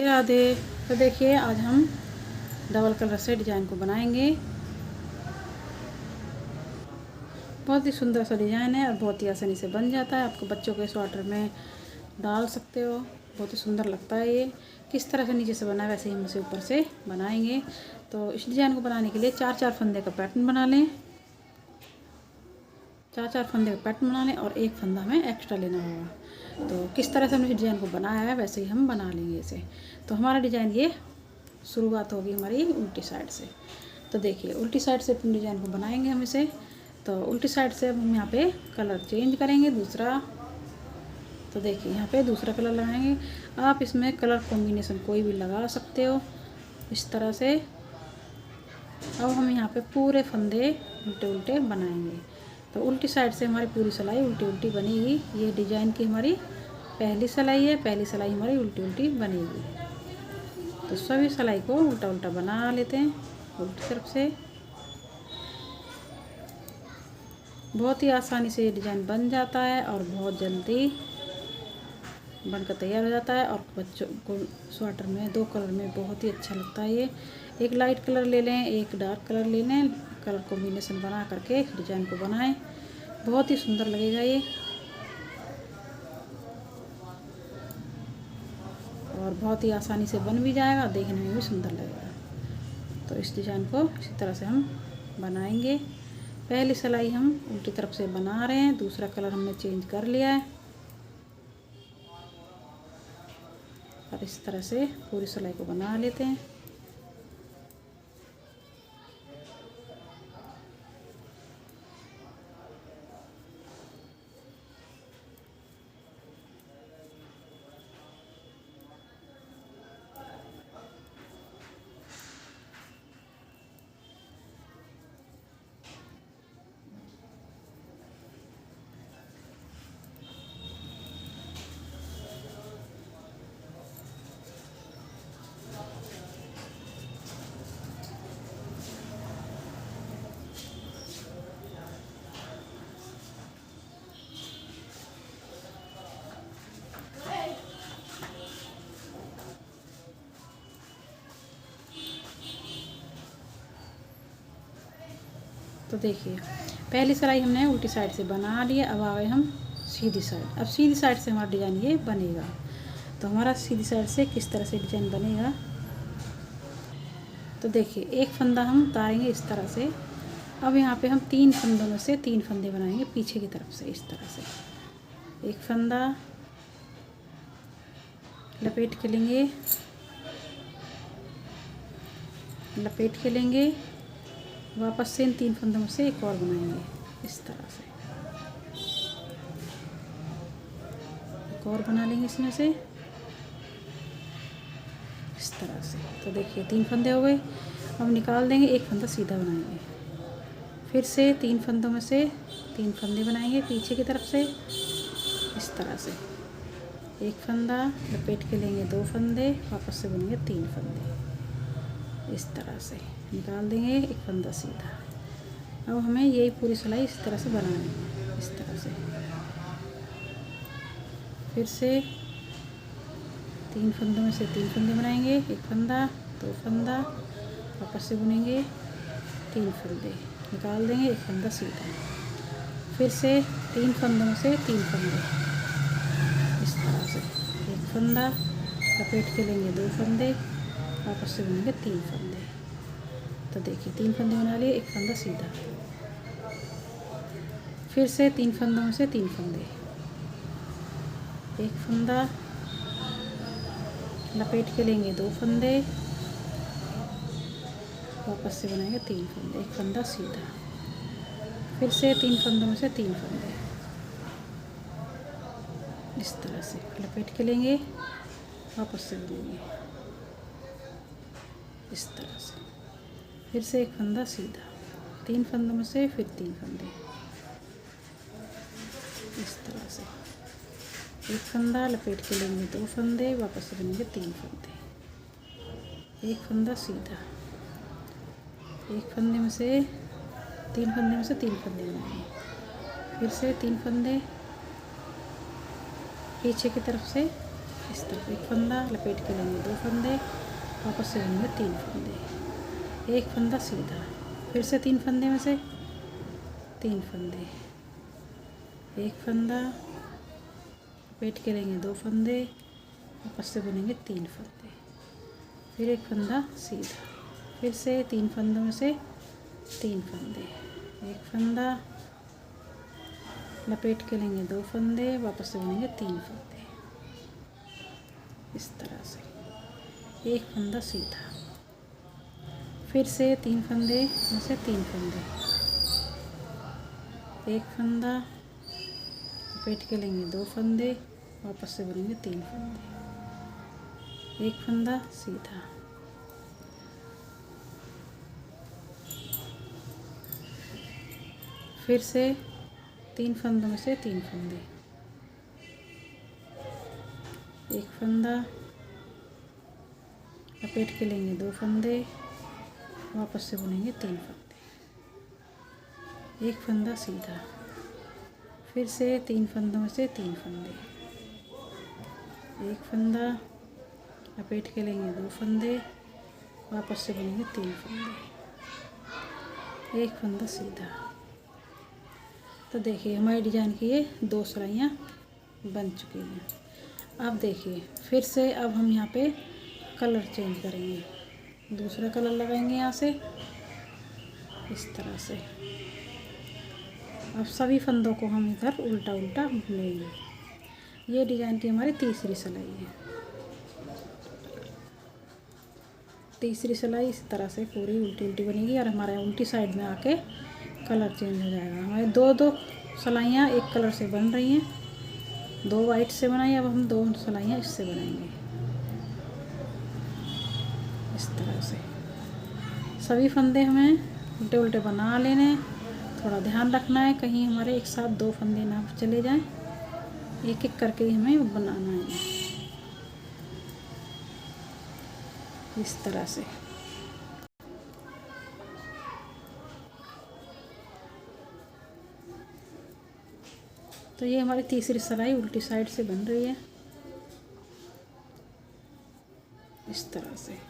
राधे राधे। तो देखिए आज हम डबल कलर से डिज़ाइन को बनाएंगे। बहुत ही सुंदर सा डिज़ाइन है और बहुत ही आसानी से बन जाता है। आपको बच्चों के स्वेटर में डाल सकते हो, बहुत ही सुंदर लगता है। ये किस तरह से नीचे से बना है वैसे ही हम इसे ऊपर से बनाएंगे। तो इस डिज़ाइन को बनाने के लिए 4-4 फंदे का पैटर्न बना लें। 4-4 फंदे का पैटर्न बना लें और एक फंदा हमें एक्स्ट्रा लेना होगा। तो किस तरह से हमने इस डिज़ाइन को बनाया है वैसे ही हम बना लेंगे इसे। तो हमारा डिज़ाइन ये शुरुआत होगी हमारी उल्टी साइड से। तो देखिए उल्टी साइड से अपने डिज़ाइन को बनाएंगे हम इसे। तो उल्टी साइड से अब हम यहाँ पे कलर चेंज करेंगे दूसरा। तो देखिए यहाँ पे दूसरा कलर लगाएंगे। आप इसमें कलर कॉम्बिनेशन कोई भी लगा सकते हो इस तरह से। अब हम यहाँ पे पूरे फंदे उल्टे उल्टे बनाएंगे। तो उल्टी साइड से हमारी पूरी सिलाई उल्टी उल्टी बनेगी। ये डिज़ाइन की हमारी पहली सिलाई है। पहली सिलाई हमारी उल्टी उल्टी बनेगी। तो सभी सिलाई को उल्टा उल्टा बना लेते हैं उल्टी तरफ से। बहुत ही आसानी से ये डिज़ाइन बन जाता है और बहुत जल्दी बनकर तैयार हो जाता है। और बच्चों को स्वेटर में 2 कलर में बहुत ही अच्छा लगता है। ये एक लाइट कलर ले लें, एक डार्क कलर ले लें, कलर कॉम्बिनेशन बना करके डिज़ाइन को बनाएं, बहुत ही सुंदर लगेगा ये और बहुत ही आसानी से बन भी जाएगा, देखने में भी सुंदर लगेगा। तो इस डिज़ाइन को इसी तरह से हम बनाएंगे। पहली सिलाई हम उल्टी तरफ से बना रहे हैं, दूसरा कलर हमने चेंज कर लिया है और इस तरह से पूरी सिलाई को बना लेते हैं। तो देखिए पहली सिलाई हमने उल्टी साइड से बना ली है। अब आ गए हम सीधी साइड। अब सीधी साइड से हमारा डिज़ाइन ये बनेगा। तो हमारा सीधी साइड से किस तरह से डिज़ाइन बनेगा, तो देखिए एक फंदा हम उतारेंगे इस तरह से। अब यहाँ पे हम 3 फंदों में से 3 फंदे बनाएंगे पीछे की तरफ से इस तरह से। एक फंदा लपेट के लेंगे, लपेट के लेंगे, वापस से इन 3 फंदों में से एक और बनाएंगे इस तरह से। एक और बना लेंगे इसमें से इस तरह से। तो देखिए 3 फंदे हो गए। अब निकाल देंगे, एक फंदा सीधा बनाएंगे, फिर से 3 फंदों में से 3 फंदे बनाएंगे पीछे की तरफ से इस तरह से। एक फंदा लपेट के लेंगे, 2 फंदे, वापस से बनेंगे 3 फंदे इस तरह से। निकाल देंगे, एक फंदा सीधा। अब हमें यही पूरी सिलाई इस तरह से बनानी है इस तरह से। फिर से 3 फंदों में से 3 फंदे बनाएंगे, एक फंदा, 2 फंदा, वापस से बुनेंगे 3 फंदे, निकाल देंगे, एक फंदा सीधा। फिर से 3 फंदों में से 3 फंदे इस तरह से। एक फंदा लपेट के लेंगे, 2 फंदे, वापस से बुनेंगे 3 फंदे। तो देखिए 3 फंदे बना लिए, एक फंदा सीधा। फिर से 3 फंदों में से 3 फंदे, एक फंदा लपेट के लेंगे, 2 फंदे, वापस से बनाएंगे 3 फंदे, एक फंदा सीधा। फिर से 3 फंदों में से 3 फंदे इस तरह से लपेट के लेंगे, वापस से बुनेंगे इस तरह से। फिर से एक फंदा सीधा, 3 फंदों में से फिर 3 फंदे इस तरह से। एक फंदा लपेट के लेंगे, 2 फंदे, वापस से बनेंगे 3 फंदे, एक फंदा सीधा। एक फंदे में से 3 फंदे में से 3 फंदे बनाएंगे, फिर से 3 फंदे पीछे की तरफ से इस तरफ एक फंदा लपेट के लेंगे, 2 फंदे, वापस से लेंगे 3 फंदे, एक फंदा सीधा, फिर से 3 फंदे में से 3 फंदे, एक फंदा लपेट के लेंगे, 2 फंदे, वापस से बुनेंगे 3 फंदे, फिर एक फंदा सीधा, फिर से 3 फंदों में से 3 फंदे, एक फंदा लपेट के लेंगे, 2 फंदे, वापस से बुनेंगे 3 फंदे, इस तरह से एक फंदा सीधा, फिर से 3 फंदे में से 3 फंदे, एक फंदा लपेट के लेंगे, 2 फंदे, वापस से बुनेंगे 3 फंदे, एक फंदा सीधा, फिर से 3 फंदों में से 3 फंदे, एक फंदा लपेट के लेंगे, 2 फंदे, वापस से बुनेंगे 3 फंदे, एक फंदा सीधा, फिर से 3 फंदों में से 3 फंदे, एक फंदा लपेट के लेंगे, 2 फंदे, वापस से बुनेंगे 3 फंदे, एक फंदा सीधा। तो देखिए हमारी डिजाइन की ये 2 सिलाइयाँ बन चुकी हैं। अब देखिए फिर से अब हम यहाँ पे कलर चेंज करेंगे, दूसरा कलर लगाएंगे यहाँ से इस तरह से। अब सभी फंदों को हम इधर उल्टा उल्टा बुनेंगे। ये डिजाइन की हमारी तीसरी सिलाई है। तीसरी सिलाई इस तरह से पूरी उल्टी उल्टी बनेगी और हमारे उल्टी साइड में आके कलर चेंज हो जाएगा। हमारे 2 सिलाइयाँ एक कलर से बन रही हैं, 2 वाइट से बनाई, अब हम 2 सिलाइयाँ इससे बनाएंगे इस तरह से। सभी फंदे हमें उल्टे उल्टे बना लेने, थोड़ा ध्यान रखना है कहीं हमारे एक साथ 2 फंदे ना चले जाएं, एक एक करके ही हमें बनाना है इस तरह से। तो ये हमारी तीसरी सिलाई उल्टी साइड से बन रही है इस तरह से।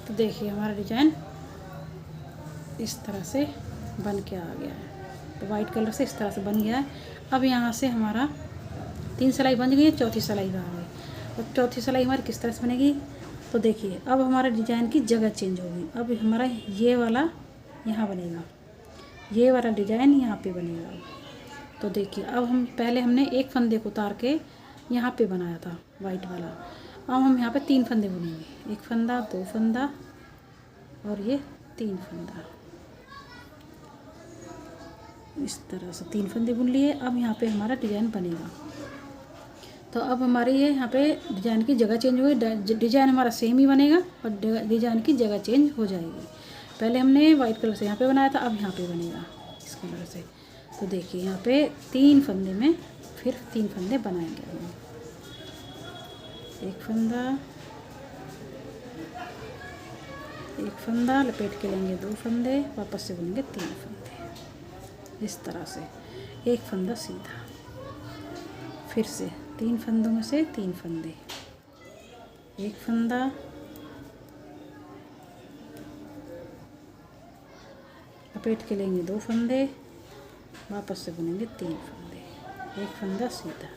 तो देखिए हमारा डिजाइन इस तरह से बन के आ गया है। तो वाइट कलर से इस तरह से बन गया है। अब यहाँ से हमारा 3 सिलाई बन गई है, चौथी सिलाई आ गई। और चौथी सिलाई हमारी किस तरह से बनेगी, तो देखिए अब हमारा डिजाइन की जगह चेंज होगी। अब हमारा ये वाला यहाँ बनेगा, ये वाला डिजाइन यहाँ पे बनेगा। तो देखिए अब हम पहले हमने एक फंदे को उतार के यहाँ पे बनाया था वाइट वाला, अब हम यहाँ पे 3 फंदे बुनेंगे, एक फंदा, 2 फंदा और ये 3 फंदा इस तरह से 3 फंदे बुन लिए। अब यहाँ पे हमारा डिजाइन बनेगा। तो अब हमारे ये यहाँ पे डिजाइन की जगह चेंज हुई, डिजाइन हमारा सेम ही बनेगा और डिजाइन की जगह चेंज हो जाएगी। पहले हमने वाइट कलर से यहाँ पे बनाया था, अब यहाँ पे बनेगा इस कलर से। तो देखिए यहाँ पे 3 फंदे में फिर 3 फंदे बनाएंगे हम। एक फंदा लपेट के लेंगे, 2 फंदे, वापस से बुनेंगे 3 फंदे इस तरह से। एक फंदा सीधा, फिर से 3 फंदों में से 3 फंदे, एक फंदा लपेट के लेंगे, 2 फंदे, वापस से बुनेंगे 3 फंदे, एक फंदा सीधा,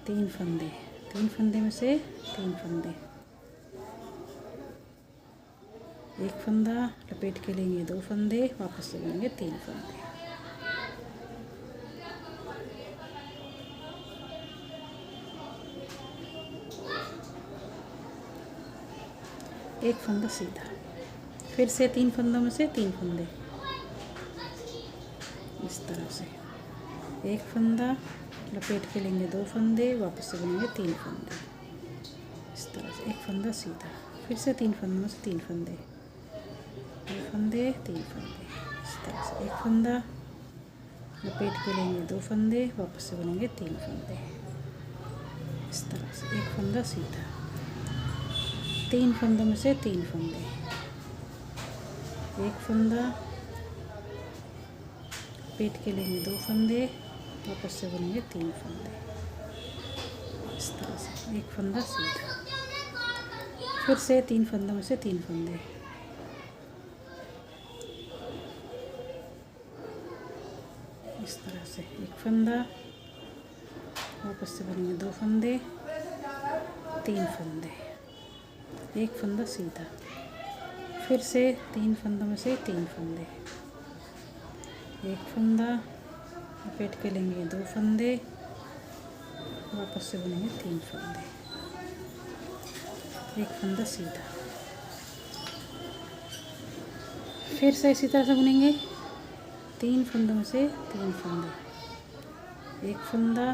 3 फंदे, 3 फंदे में से 3 फंदे, एक फंदा लपेट के लेंगे, 2 फंदे, वापस से बुनेंगे 3 फंदे, एक फंदा सीधा, फिर से 3 फंदों में से 3 फंदे, इस तरह से एक फंदा लपेट के लेंगे 2 फंदे, वापस से बुनेंगे 3 फंदे, इस तरह से एक फंदा सीधा, फिर से 3 फंदों में से 3 फंदे, 2 फंदे 3 फंदे, इस तरह से एक फंदा लपेट के लेंगे 2 फंदे, वापस से बुनेंगे 3 फंदे, इस तरह से एक फंदा सीधा, 3 फंदों में से 3 फंदे, एक फंदा लपेट के लेंगे 2 फंदे, वापस से बुनेंगे 3 फंदे, इस तरह से एक फंदा सीधा, फिर से 3 फंदों में से 3 फंदे, इस तरह से एक फंदा, वापस से बुनेंगे 2 फंदे, 3 फंदे, एक फंदा सीधा, फिर से 3 फंदों में से 3 फंदे, एक फंदा लपेट के लेंगे 2 फंदे, वापस से बुनेंगे 3 फंदे, एक फंदा सीधा, फिर से इसी तरह से बुनेंगे 3 फंदों में से 3 फंदे, एक फंदा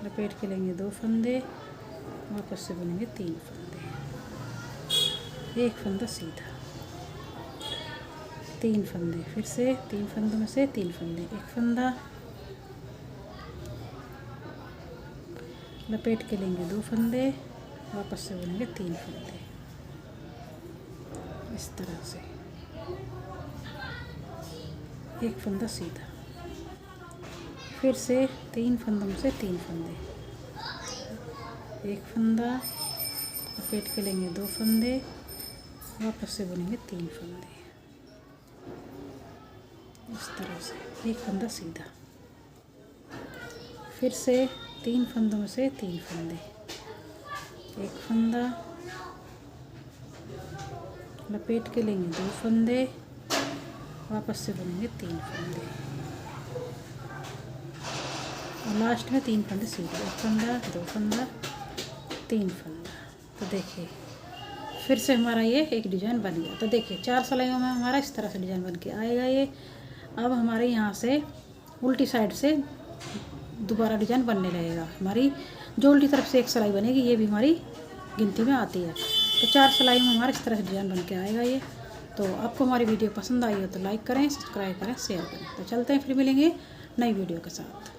लपेट के लेंगे 2 फंदे, वापस से बुनेंगे 3 फंदे, एक फंदा सीधा, 3 फंदे, फिर से 3 फंदों में से 3 फंदे, एक फंदा लपेट के लेंगे 2 फंदे, वापस से बुनेंगे 3 फंदे, इस तरह से एक फंदा सीधा, फिर से 3 फंदों में से 3 फंदे, एक फंदा लपेट के लेंगे 2 फंदे, वापस से बुनेंगे 3 फंदे, इस तरह से एक फंदा सीधा, फिर से 3 फंदों में से 3 फंदे, एक फंदा लपेट के लेंगे 2 फंदे, वापस से बुनेंगे 3 फंदे, और लास्ट में 3 फंदे सीधे, एक फंदा 2 फंदा 3 फंदा। तो देखिए फिर से हमारा ये एक डिज़ाइन बन गया। तो देखिए 4 सिलाइयों में हमारा इस तरह से डिज़ाइन बन के आएगा ये। अब हमारे यहाँ से उल्टी साइड से दोबारा डिज़ाइन बनने लगेगा। हमारी जो उल्टी तरफ से एक सिलाई बनेगी ये भी हमारी गिनती में आती है। तो 4 सिलाइयों में हमारा इस तरह से डिज़ाइन बन के आएगा ये। तो आपको हमारी वीडियो पसंद आई हो तो लाइक करें, सब्सक्राइब करें, शेयर करें। तो चलते हैं, फिर मिलेंगे नई वीडियो के साथ।